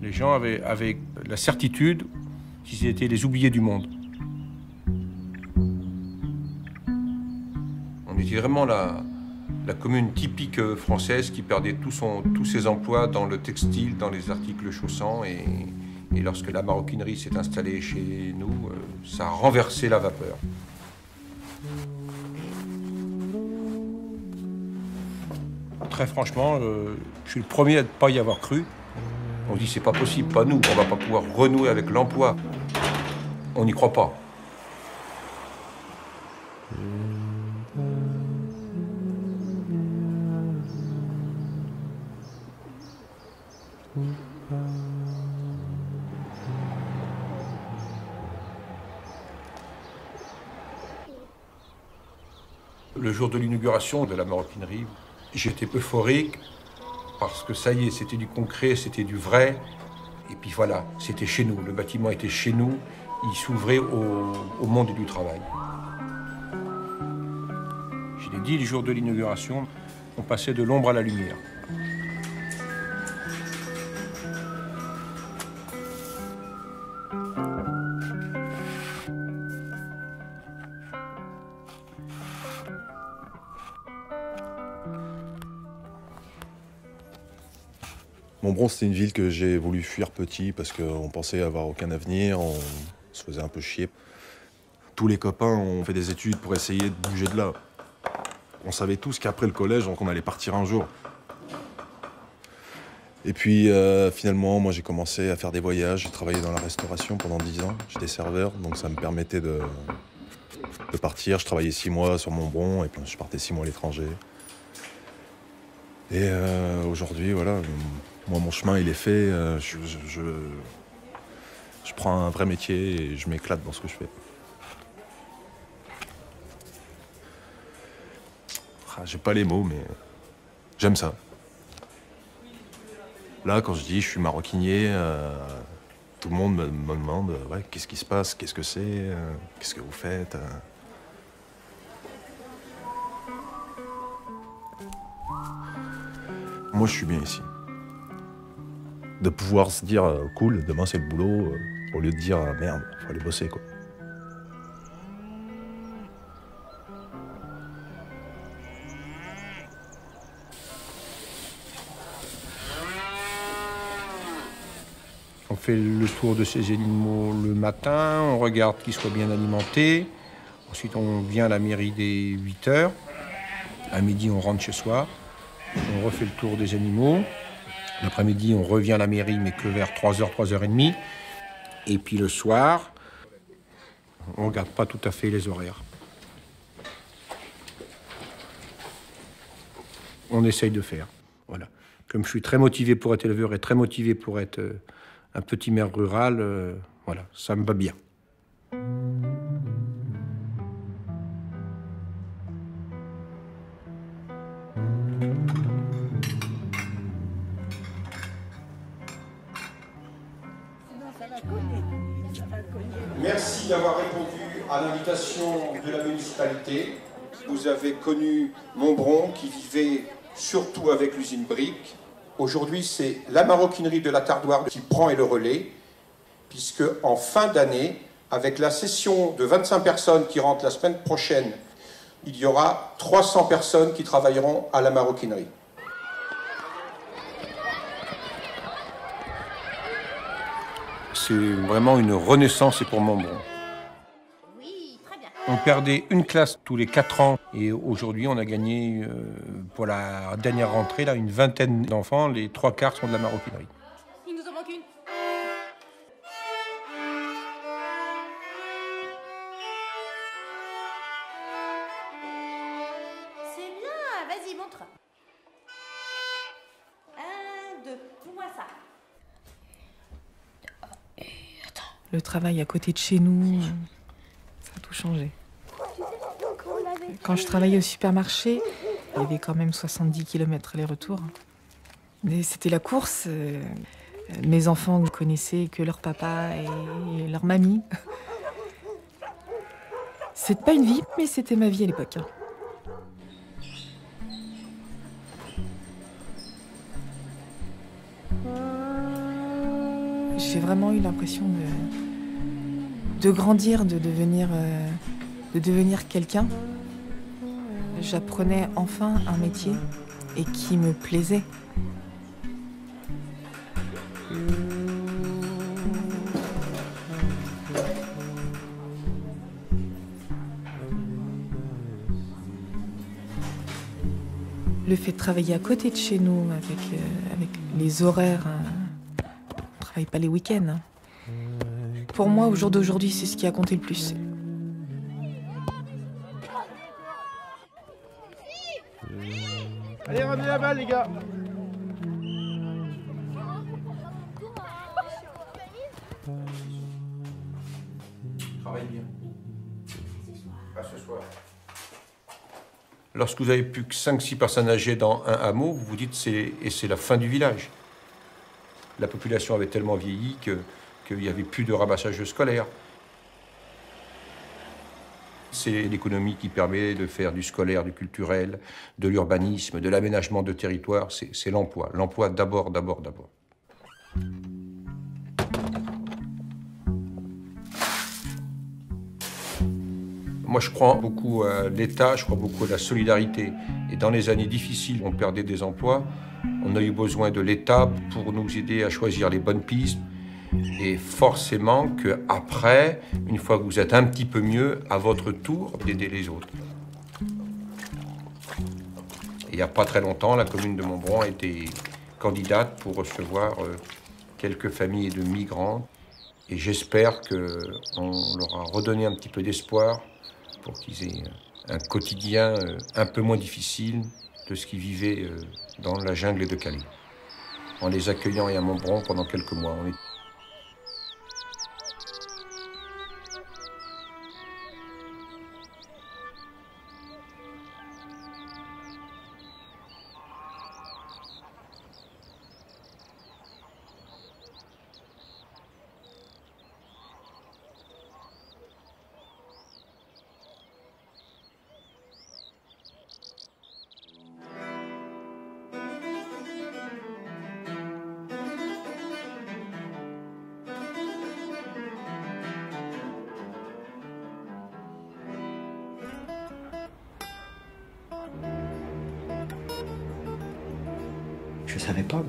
Les gens avaient la certitude qu'ils étaient les oubliés du monde. On était vraiment la commune typique française qui perdait tous ses emplois dans le textile, dans les articles chaussants. Et lorsque la maroquinerie s'est installée chez nous, ça a renversé la vapeur. Très franchement, je suis le premier à ne pas y avoir cru. On dit c'est pas possible, pas nous, on va pas pouvoir renouer avec l'emploi. On n'y croit pas. Le jour de l'inauguration de la maroquinerie, j'étais euphorique parce que ça y est, c'était du concret, c'était du vrai. Et puis voilà, c'était chez nous, le bâtiment était chez nous, il s'ouvrait au monde du travail. Je l'ai dit, le jour de l'inauguration, on passait de l'ombre à la lumière. Montbron, c'était une ville que j'ai voulu fuir petit parce qu'on pensait avoir aucun avenir, on se faisait un peu chier. Tous les copains ont fait des études pour essayer de bouger de là. On savait tous qu'après le collège, on allait partir un jour. Et puis finalement, moi j'ai commencé à faire des voyages, j'ai travaillé dans la restauration pendant 10 ans, j'étais serveur, donc ça me permettait de partir. Je travaillais 6 mois sur Montbron et puis je partais 6 mois à l'étranger. Et aujourd'hui, voilà, moi mon chemin il est fait, je prends un vrai métier et je m'éclate dans ce que je fais. J'ai pas les mots, mais j'aime ça. Là, quand je dis je suis maroquinier, tout le monde me demande ouais, qu'est-ce qui se passe, qu'est-ce que c'est, qu'est-ce que vous faites. Moi, je suis bien ici. De pouvoir se dire cool, demain c'est le boulot, au lieu de dire merde, faut aller bosser quoi. On fait le tour de ces animaux le matin, on regarde qu'ils soient bien alimentés. Ensuite, on vient à la mairie dès 8 h. À midi, on rentre chez soi. On refait le tour des animaux. L'après-midi, on revient à la mairie, mais que vers 3 h, 3 h 30. Et puis le soir, on ne regarde pas tout à fait les horaires. On essaye de faire. Voilà. Comme je suis très motivé pour être éleveur et très motivé pour être un petit maire rural, voilà, ça me va bien. Merci d'avoir répondu à l'invitation de la municipalité. Vous avez connu Montbron qui vivait surtout avec l'usine Brick. Aujourd'hui, c'est la maroquinerie de la Tardoire qui prend le relais, puisque en fin d'année, avec la session de 25 personnes qui rentrent la semaine prochaine, il y aura 300 personnes qui travailleront à la maroquinerie. C'est vraiment une renaissance pour Montbron. Oui, très bien. On perdait une classe tous les 4 ans et aujourd'hui on a gagné pour la dernière rentrée là, une vingtaine d'enfants, les 3/4 sont de la maroquinerie. Il nous en manque une. C'est bien, vas-y, montre. 1, 2, fais-moi ça. Le travail à côté de chez nous, ça a tout changé. Quand je travaillais au supermarché, il y avait quand même 70 km aller-retour. Mais c'était la course. Mes enfants ne connaissaient que leur papa et leur mamie. C'est pas une vie, mais c'était ma vie à l'époque. J'ai vraiment eu l'impression de grandir, de devenir quelqu'un. J'apprenais enfin un métier et qui me plaisait. Le fait de travailler à côté de chez nous, avec les horaires, on ne travaille pas les week-ends. Pour moi, au jour d'aujourd'hui, c'est ce qui a compté le plus. Allez, ramenez la balle, les gars. Travaille bien. Pas ce soir. Lorsque vous avez plus que 5-6 personnes âgées dans un hameau, vous vous dites c'est la fin du village. La population avait tellement vieilli qu'il n'y avait plus de ramassage scolaire. C'est l'économie qui permet de faire du scolaire, du culturel, de l'urbanisme, de l'aménagement de territoire. C'est l'emploi. L'emploi d'abord. Moi, je crois beaucoup à l'État, je crois beaucoup à la solidarité. Et dans les années difficiles, on perdait des emplois. On a eu besoin de l'État pour nous aider à choisir les bonnes pistes. Et forcément qu'après, une fois que vous êtes un petit peu mieux, à votre tour d'aider les autres. Et il n'y a pas très longtemps, la commune de Montbron a été candidate pour recevoir quelques familles de migrants. Et j'espère qu'on leur a redonné un petit peu d'espoir pour qu'ils aient un quotidien un peu moins difficile de ce qu'ils vivaient dans la jungle de Calais. En les accueillant à Montbron pendant quelques mois.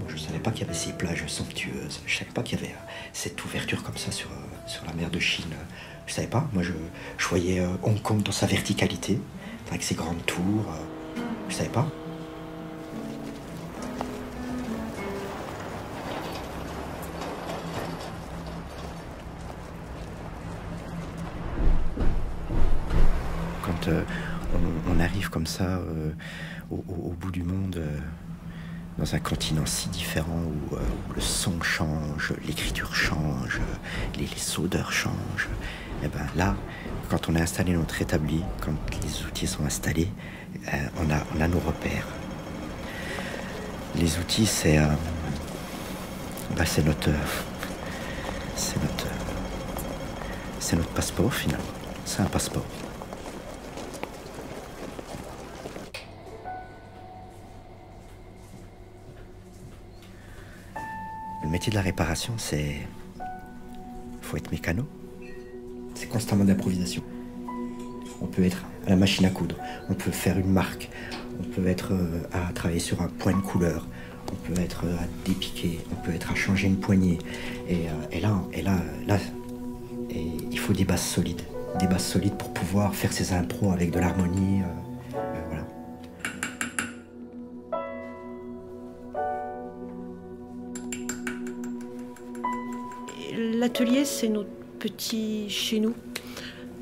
Je savais pas qu'il y avait ces plages somptueuses. Je savais pas qu'il y avait cette ouverture comme ça sur la mer de Chine. Je savais pas. Moi, je voyais Hong Kong dans sa verticalité, avec ses grandes tours. Je savais pas. Quand on arrive comme ça au bout du monde, dans un continent si différent où le son change, l'écriture change, les odeurs changent, et ben là, quand on a installé notre établi, quand les outils sont installés, on a nos repères. Les outils, c'est notre passeport finalement. C'est un passeport. Le métier de la réparation, faut être mécano. C'est constamment d'improvisation. On peut être à la machine à coudre, on peut faire une marque, on peut être à travailler sur un point de couleur, on peut être à dépiquer, on peut être à changer une poignée. Et là, il faut des bases solides pour pouvoir faire ces impros avec de l'harmonie. Voilà. L'atelier, c'est notre petit chez nous,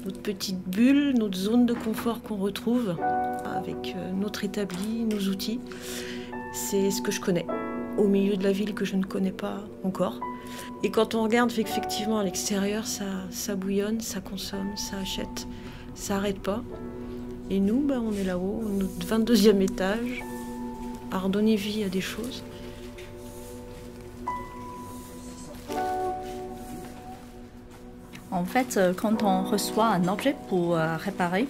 notre petite bulle, notre zone de confort qu'on retrouve avec notre établi, nos outils. C'est ce que je connais, au milieu de la ville que je ne connais pas encore. Et quand on regarde effectivement à l'extérieur, ça bouillonne, ça consomme, ça achète, ça n'arrête pas. Et nous, on est là-haut, notre 22e étage, à redonner vie à des choses. En fait, quand on reçoit un objet pour réparer,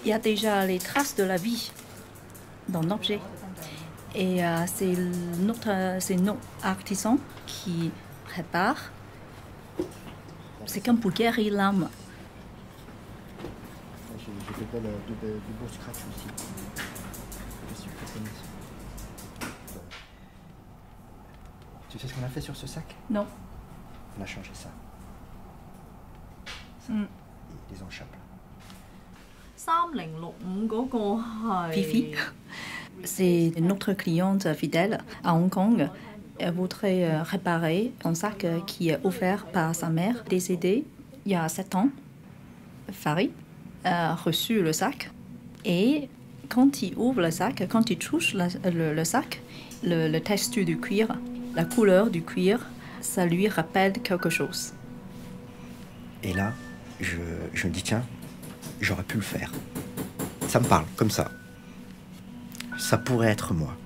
il y a déjà les traces de la vie dans l'objet. Et c'est notre artisan qui répare. C'est comme pour guérir l'âme. J'ai fait de beaux scratchs aussi. Tu sais ce qu'on a fait sur ce sac? Non. On a changé ça. Et les enchappes. 3065 Fifi, c'est notre cliente fidèle à Hong Kong. Elle voudrait réparer un sac qui est offert par sa mère décédée il y a 7 ans. Farid a reçu le sac et quand il ouvre le sac, quand il touche le sac, le texture du cuir, la couleur du cuir, ça lui rappelle quelque chose. Et là, je me dis, tiens, j'aurais pu le faire. Ça me parle, comme ça. Ça pourrait être moi.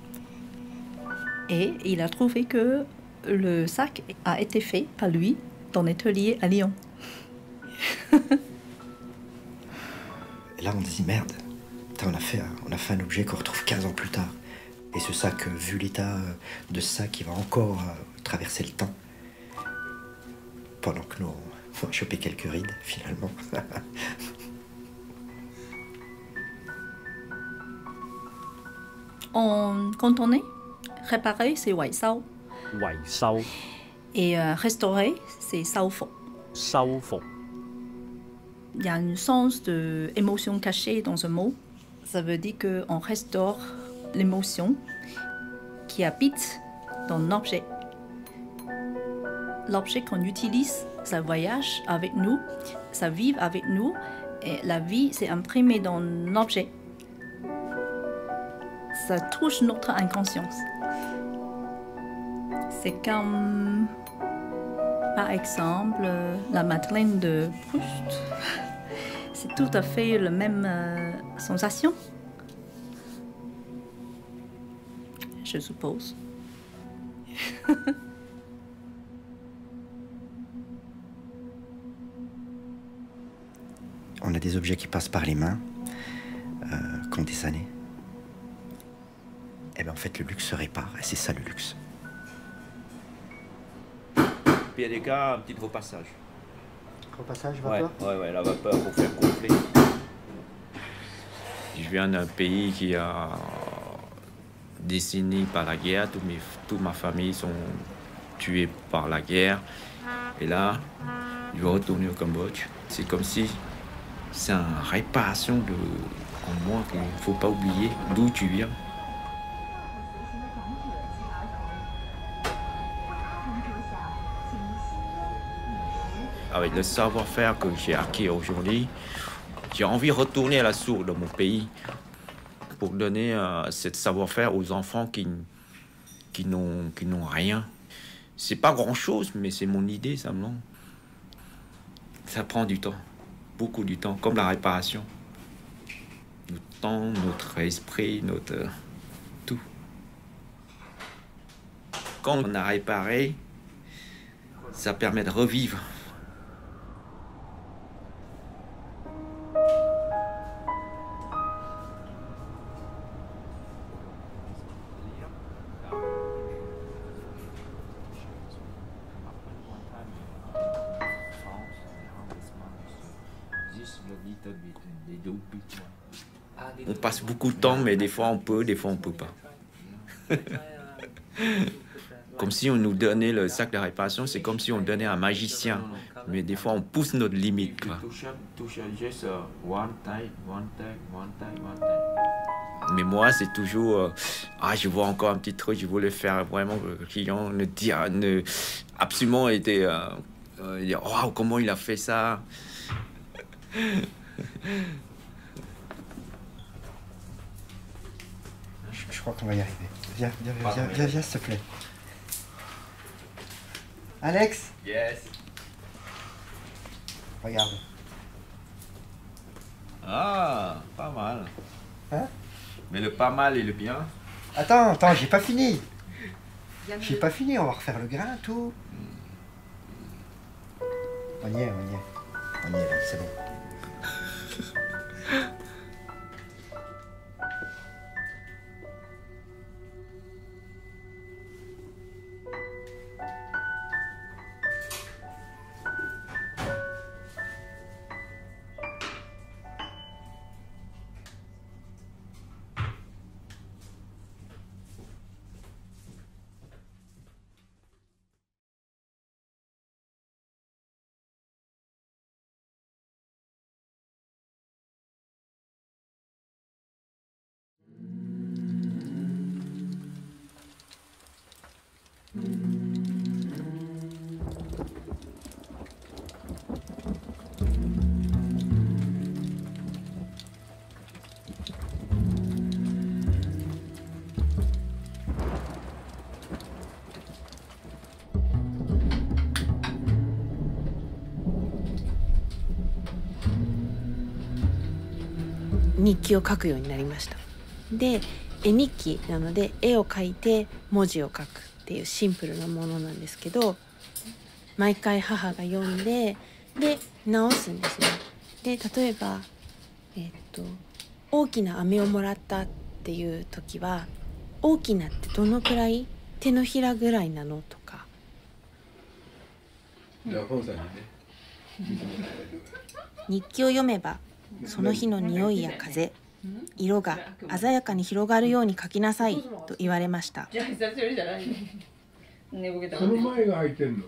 Et il a trouvé que le sac a été fait par lui dans l'atelier à Lyon. Et là, on se dit, merde, putain, on a fait un objet qu'on retrouve 15 ans plus tard. Et ce sac, vu l'état de ce sac, il va encore traverser le temps. Pendant que nous, on va choper quelques rides, finalement. En cantonais, réparer, c'est Wai Sao. 維修、 Et restaurer, c'est Sao Fu. 修復、 Il y a un sens d'émotion cachée dans ce mot. Ça veut dire qu'on restaure l'émotion qui habite dans l'objet. L'objet qu'on utilise, ça voyage avec nous, ça vit avec nous, et la vie s'est imprimée dans l'objet. Ça touche notre inconscience. C'est comme, par exemple, la Madeleine de Proust. C'est tout à fait la même sensation, je suppose. On a des objets qui passent par les mains, qui ont des années. Et bien en fait, le luxe se répare, et c'est ça le luxe. Puis il y a des cas, un petit repassage. Repassage, Ouais, la vapeur pour faire gonfler. Je viens d'un pays qui a décennies par la guerre. Toute ma famille sont tués par la guerre. Et là, je vais retourner au Cambodge. C'est comme si c'est une réparation en moi qu'il ne faut pas oublier d'où tu viens. Avec le savoir-faire que j'ai acquis aujourd'hui, j'ai envie de retourner à la source de mon pays pour donner ce savoir-faire aux enfants qui n'ont rien. C'est pas grand-chose, mais c'est mon idée, ça me lance. Ça prend du temps, beaucoup du temps, comme la réparation. Notre temps, notre esprit, notre tout. Quand on a réparé, ça permet de revivre. On passe beaucoup de temps, mais des fois on peut, des fois on peut pas. Comme si on nous donnait le sac de réparation, c'est comme si on donnait un magicien. Mais des fois on pousse notre limite, quoi. Mais moi c'est toujours, je vois encore un petit truc, je voulais faire vraiment que le client ne absolument été, dire, waouh, comment il a fait ça. Je crois qu'on va y arriver. Viens, s'il te plaît. Alex? Yes. Regarde. Ah, pas mal. Hein? Mais le pas mal et le bien. Attends, j'ai pas fini. J'ai pas fini, on va refaire le grain, tout. On y est, là, c'est bon.日記を書くようになりました。で、絵日記なので絵を描いて文字を書くっていうシンプルなものなんですけど、毎回母が読んで直すんですね。で、例えば大きな飴をもらったっていう時は、大きなってどのくらい、手のひらぐらいなのとか。日記を読めばその日の匂いや風、色が鮮やかに広がるように書きなさいと言われました。その前が入ってんの。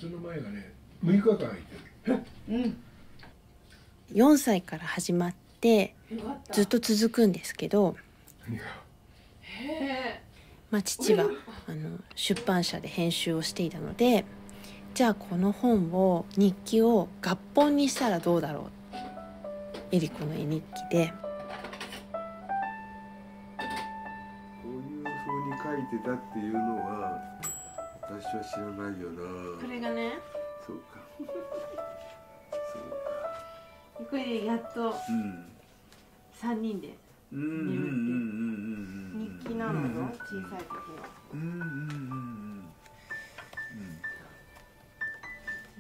その前がね、6日間入ってる。4歳から始まってずっと続くんですけど、父は出版社で編集をしていたので、じゃあこの本を日記を合本にしたらどうだろう。エリコの絵日記で。こういう風に書いてたっていうのは私は知らないよな。これがね、そうか。これでやっと3人で眠って日記なのよ、小さい時の。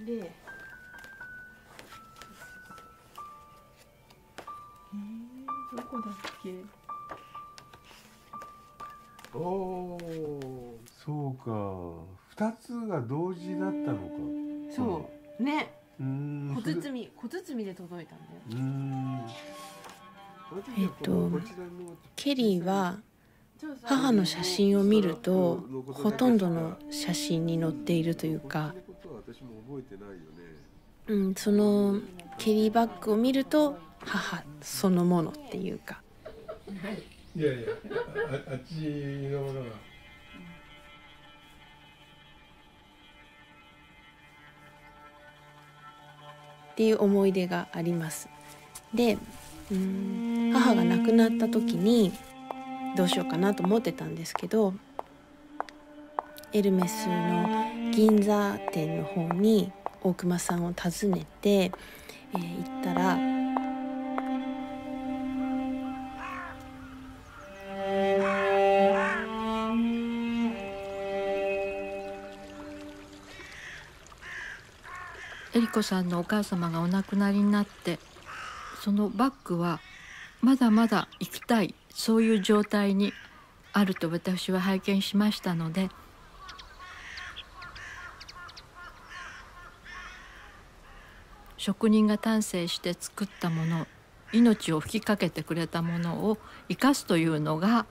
で、どこだっけ。おお、そうか。2つが同時だったのか。そうね。小包で届いたんだよ。ケリーは母の写真を見るとほとんどの写真に載っているというか、そのケリーバッグを見ると母そのものっていうか。いやいや、あっちのものが。っていう思い出があります。で、母が亡くなった時にどうしようかなと思ってたんですけど、エルメスの銀座店の方に大隈さんを訪ねて、行ったら、エリコさんのお母様がお亡くなりになって、そのバッグはまだまだ行きたい、そういう状態にあると私は拝見しましたので、職人が丹精して作ったもの、命を吹きかけてくれたものを生かすというのが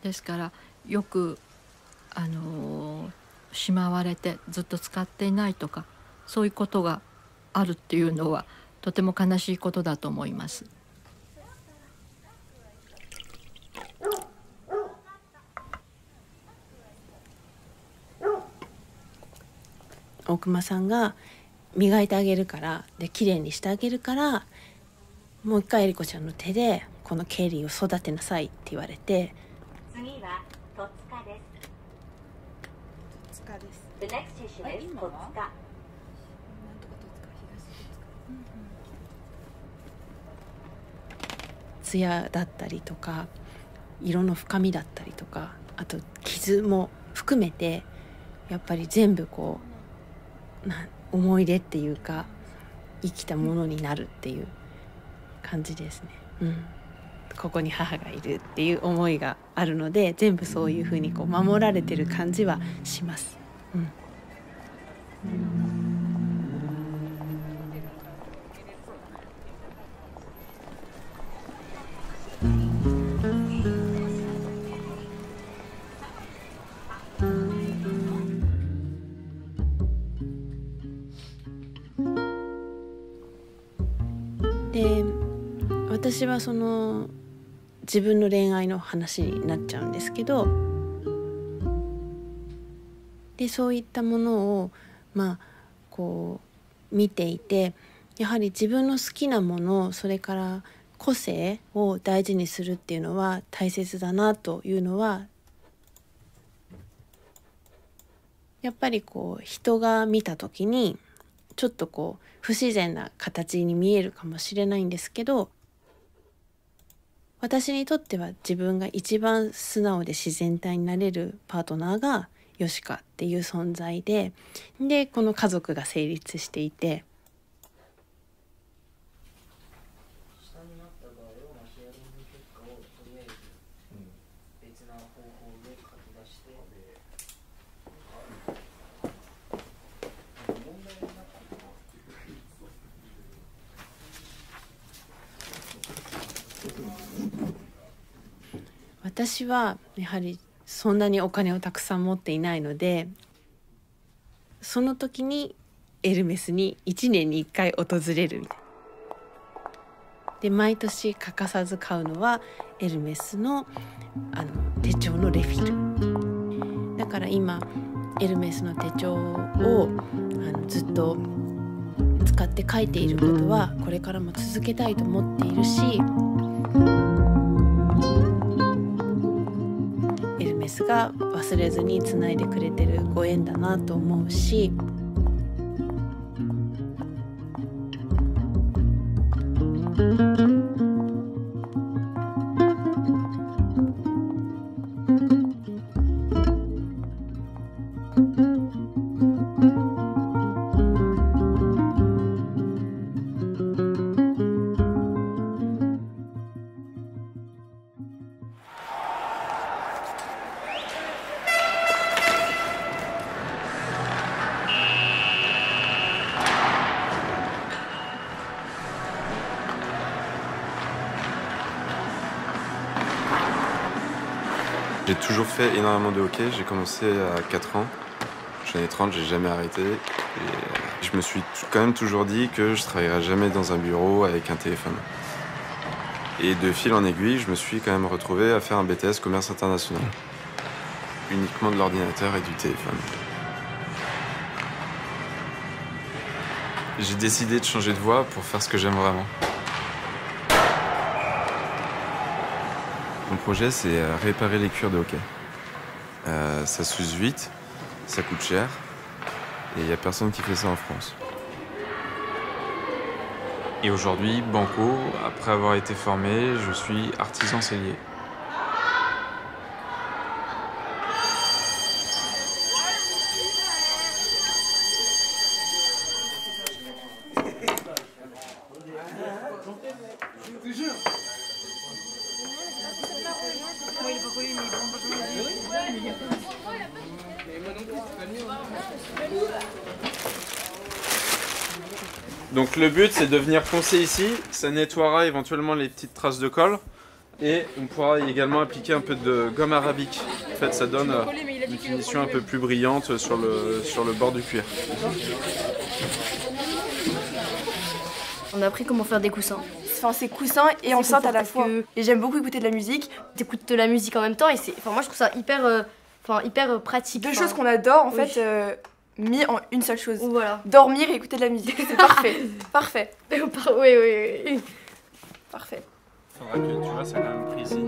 ですから、よくしまわれてずっと使っていないとか、そういうことがあるっていうのはとても悲しいことだと思います。大隈さんが磨いてあげるから、で綺麗にしてあげるから、もう一回エリコちゃんの手でこのケリーを育てなさいって言われて。次は戸塚です。戸塚です。The next station is 戸塚。艶だったりとか、色の深みだったりとか、あと傷も含めてやっぱり全部こう思い出っていうか生きたものになるっていう感じですね。ここに母がいるっていう思いがあるので全部そういうふうにこう守られてる感じはします。で私はその自分の恋愛の話になっちゃうんですけど、でそういったものをこう見ていて、やはり自分の好きなもの、それから個性を大事にするっていうのは大切だなというのはやっぱりこう人が見た時にちょっとこう不自然な形に見えるかもしれないんですけど、私にとっては自分が一番素直で自然体になれるパートナーがヨシカっていう存在で、この家族が成立していて、私はやはりそんなにお金をたくさん持っていないので、その時にエルメスに1年に1回訪れるみたいな。で毎年欠かさず買うのはエルメスの手帳のレフィルだから今エルメスの手帳をずっと使って書いていることはこれからも続けたいと思っているし、エルメスが忘れずにつないでくれてるご縁だなと思うし、J'ai toujours fait énormément de hockey, j'ai commencé à 4 ans, j'en ai 30, j'ai jamais arrêté. Et je me suis quand même toujours dit que je travaillerai jamais dans un bureau avec un téléphone. Et de fil en aiguille, je me suis quand même retrouvé à faire un BTS commerce international. Uniquement de l'ordinateur et du téléphone. J'ai décidé de changer de voie pour faire ce que j'aime vraiment. Mon projet, c'est réparer les cuirs de hockey. Ça s'use vite, ça coûte cher, et il n'y a personne qui fait ça en France. Et aujourd'hui, Banco, après avoir été formé, je suis artisan sellier. Donc le but, c'est de venir poncer ici, ça nettoiera éventuellement les petites traces de colle et on pourra également appliquer un peu de gomme arabique. En fait, ça donne une finition un peu plus brillante sur le bord du cuir. On a appris comment faire des coussins. Enfin, c'est coussins et enceinte à la fois. Et j'aime beaucoup écouter de la musique. T'écoutes de la musique en même temps et c'est, enfin, moi je trouve ça hyper pratique. Deux choses qu'on adore en fait. Mis en une seule chose. Voilà. Dormir et écouter de la musique. C'est parfait. Parfait. Oui. Parfait. Il faudra que tu vois, ça a quand même pris ici.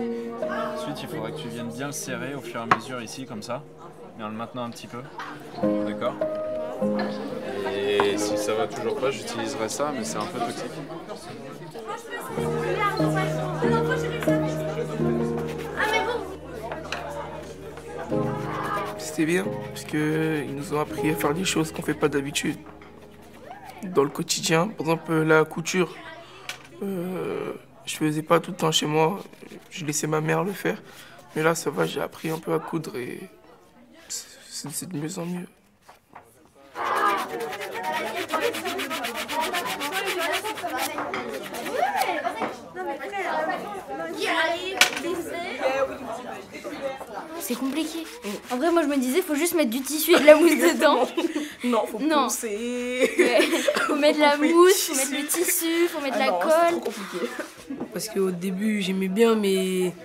Ensuite, il faudra que tu viennes bien le serrer au fur et à mesure ici, comme ça. Mais en le maintenant un petit peu. D'accord? Et si ça va toujours pas, j'utiliserai ça, mais c'est un peu toxique. c'était bien, parce qu'ils nous ont appris à faire des choses qu'on fait pas d'habitude. Dans le quotidien, par exemple la couture, je faisais pas tout le temps chez moi, je laissais ma mère le faire. Mais là, ça va, j'ai appris un peu à coudre et c'est de mieux en mieux. C'est compliqué. En vrai, moi je me disais, faut juste mettre du tissu et de la mousse dedans. Non, faut poncer. Ouais. Faut mettre la mousse, faut mettre le tissu, faut mettre la colle. C'est trop compliqué. Parce qu'au début, j'aimais bien, mais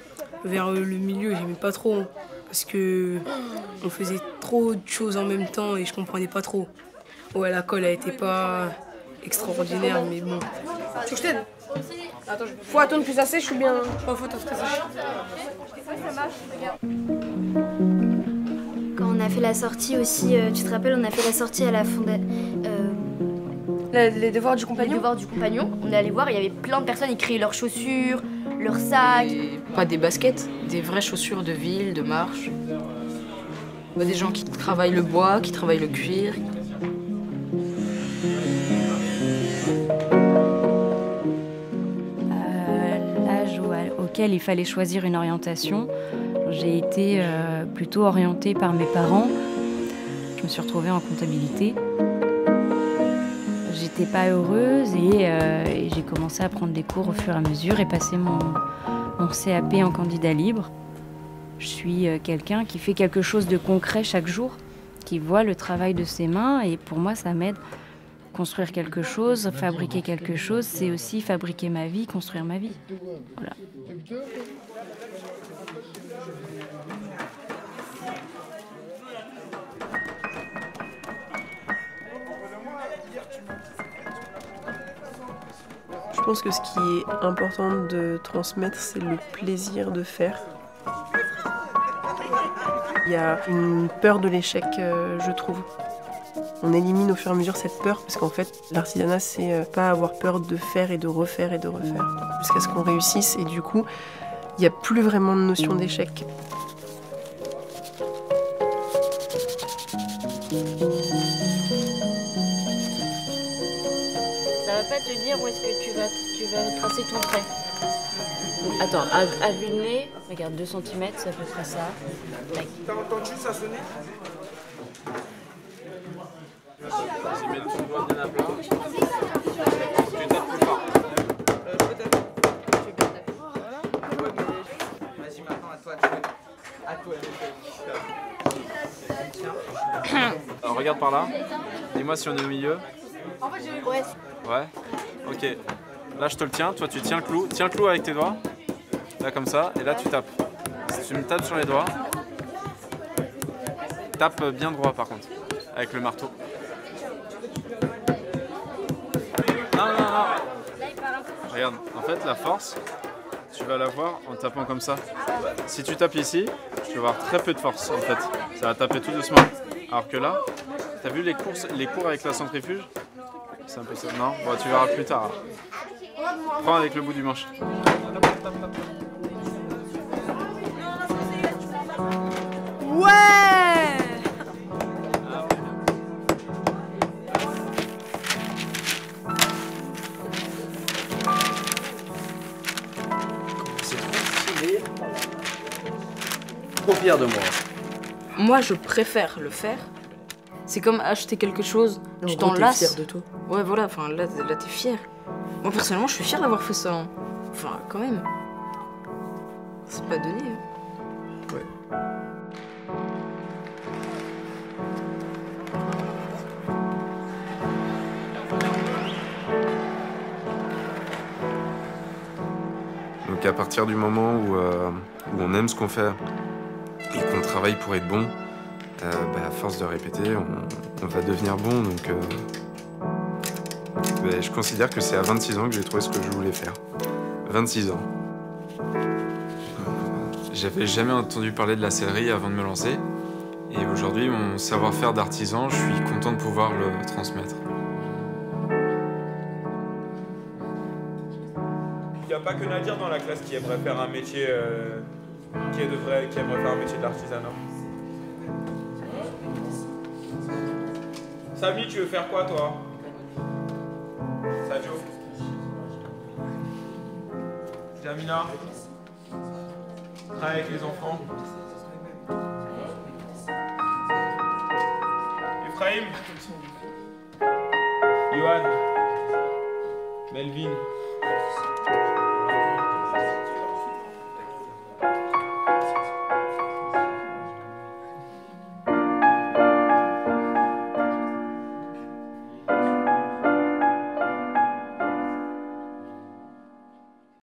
vers le milieu, j'aimais pas trop. Parce que on faisait trop de choses en même temps et je comprenais pas trop. Ouais, la colle, elle était pas extraordinaire, mais bon. Tu veux que je t'aide? Attends, faut attendre que ça sèche ou bien... Oh, faut attendre que ça sèche. Quand on a fait la sortie aussi, tu te rappelles, on a fait la sortie à la fondation. Les devoirs du compagnon. Les devoirs du compagnon. On est allé voir, il y avait plein de personnes, ils créaient leurs chaussures, leurs sacs. Et pas des baskets, des vraies chaussures de ville, de marche. Des gens qui travaillent le bois, qui travaillent le cuir. Auquel il fallait choisir une orientation. J'ai été plutôt orientée par mes parents. Je me suis retrouvée en comptabilité. J'étais pas heureuse et j'ai commencé à prendre des cours au fur et à mesure et passer mon CAP en candidat libre. Je suis quelqu'un qui fait quelque chose de concret chaque jour, qui voit le travail de ses mains et pour moi ça m'aide. Construire quelque chose, fabriquer quelque chose, c'est aussi fabriquer ma vie, construire ma vie. Voilà. Je pense que ce qui est important de transmettre, c'est le plaisir de faire. Il y a une peur de l'échec, je trouve. On élimine au fur et à mesure cette peur parce qu'en fait, l'artisanat, c'est pas avoir peur de faire et de refaire et de refaire jusqu'à ce qu'on réussisse et du coup, il n'y a plus vraiment de notion d'échec. Ça va pas te dire où est-ce que tu vas tracer ton trait. Attends, à vue de nez, regarde 2 cm, c'est à peu près ça. T'as entendu ça sonner? Vas-y, mets ton doigt bien à plat. Tu tapes plus fort. Vas-y, maintenant à toi de jouer. À toi de jouer. Alors, regarde par là. Dis-moi si on est au milieu. Ouais. Ouais. Ok. Là, je te le tiens. Toi, tu tiens le clou. Tiens le clou avec tes doigts. Là, comme ça. Et là, tu tapes. Si tu me tapes sur les doigts, tape bien droit par contre. Avec le marteau. Non. Regarde, en fait, la force, tu vas l'avoir en tapant comme ça. Si tu tapes ici, tu vas avoir très peu de force, en fait. Ça va taper tout doucement. Alors que là, t'as vu les cours avec la centrifuge? C'est un peu ça. Non? Bon, tu verras plus tard. Prends avec le bout du manche. Ouais! Trop fier de moi. Moi, je préfère le faire. C'est comme acheter quelque chose, tu t'en t'es lasses. fier de toi. Ouais, voilà, enfin là t'es fier. Moi, personnellement, je suis fière d'avoir fait ça. Hein. Enfin, quand même. C'est pas donné. Hein. Ouais. Donc à partir du moment où on aime ce qu'on fait et qu'on travaille pour être bon, à force de répéter, on va devenir bon. Donc je considère que c'est à 26 ans que j'ai trouvé ce que je voulais faire. 26 ans. J'avais jamais entendu parler de la sellerie avant de me lancer. Et aujourd'hui, mon savoir-faire d'artisan, je suis content de pouvoir le transmettre. Il n'y a pas que Nadir dans la classe qui aimerait faire un métier qui aimerait faire un métier de l'artisanat. Samy, tu veux faire quoi, toi? Sadio? Jamila? Travaille avec les enfants. Ephraim? Johan? Melvin?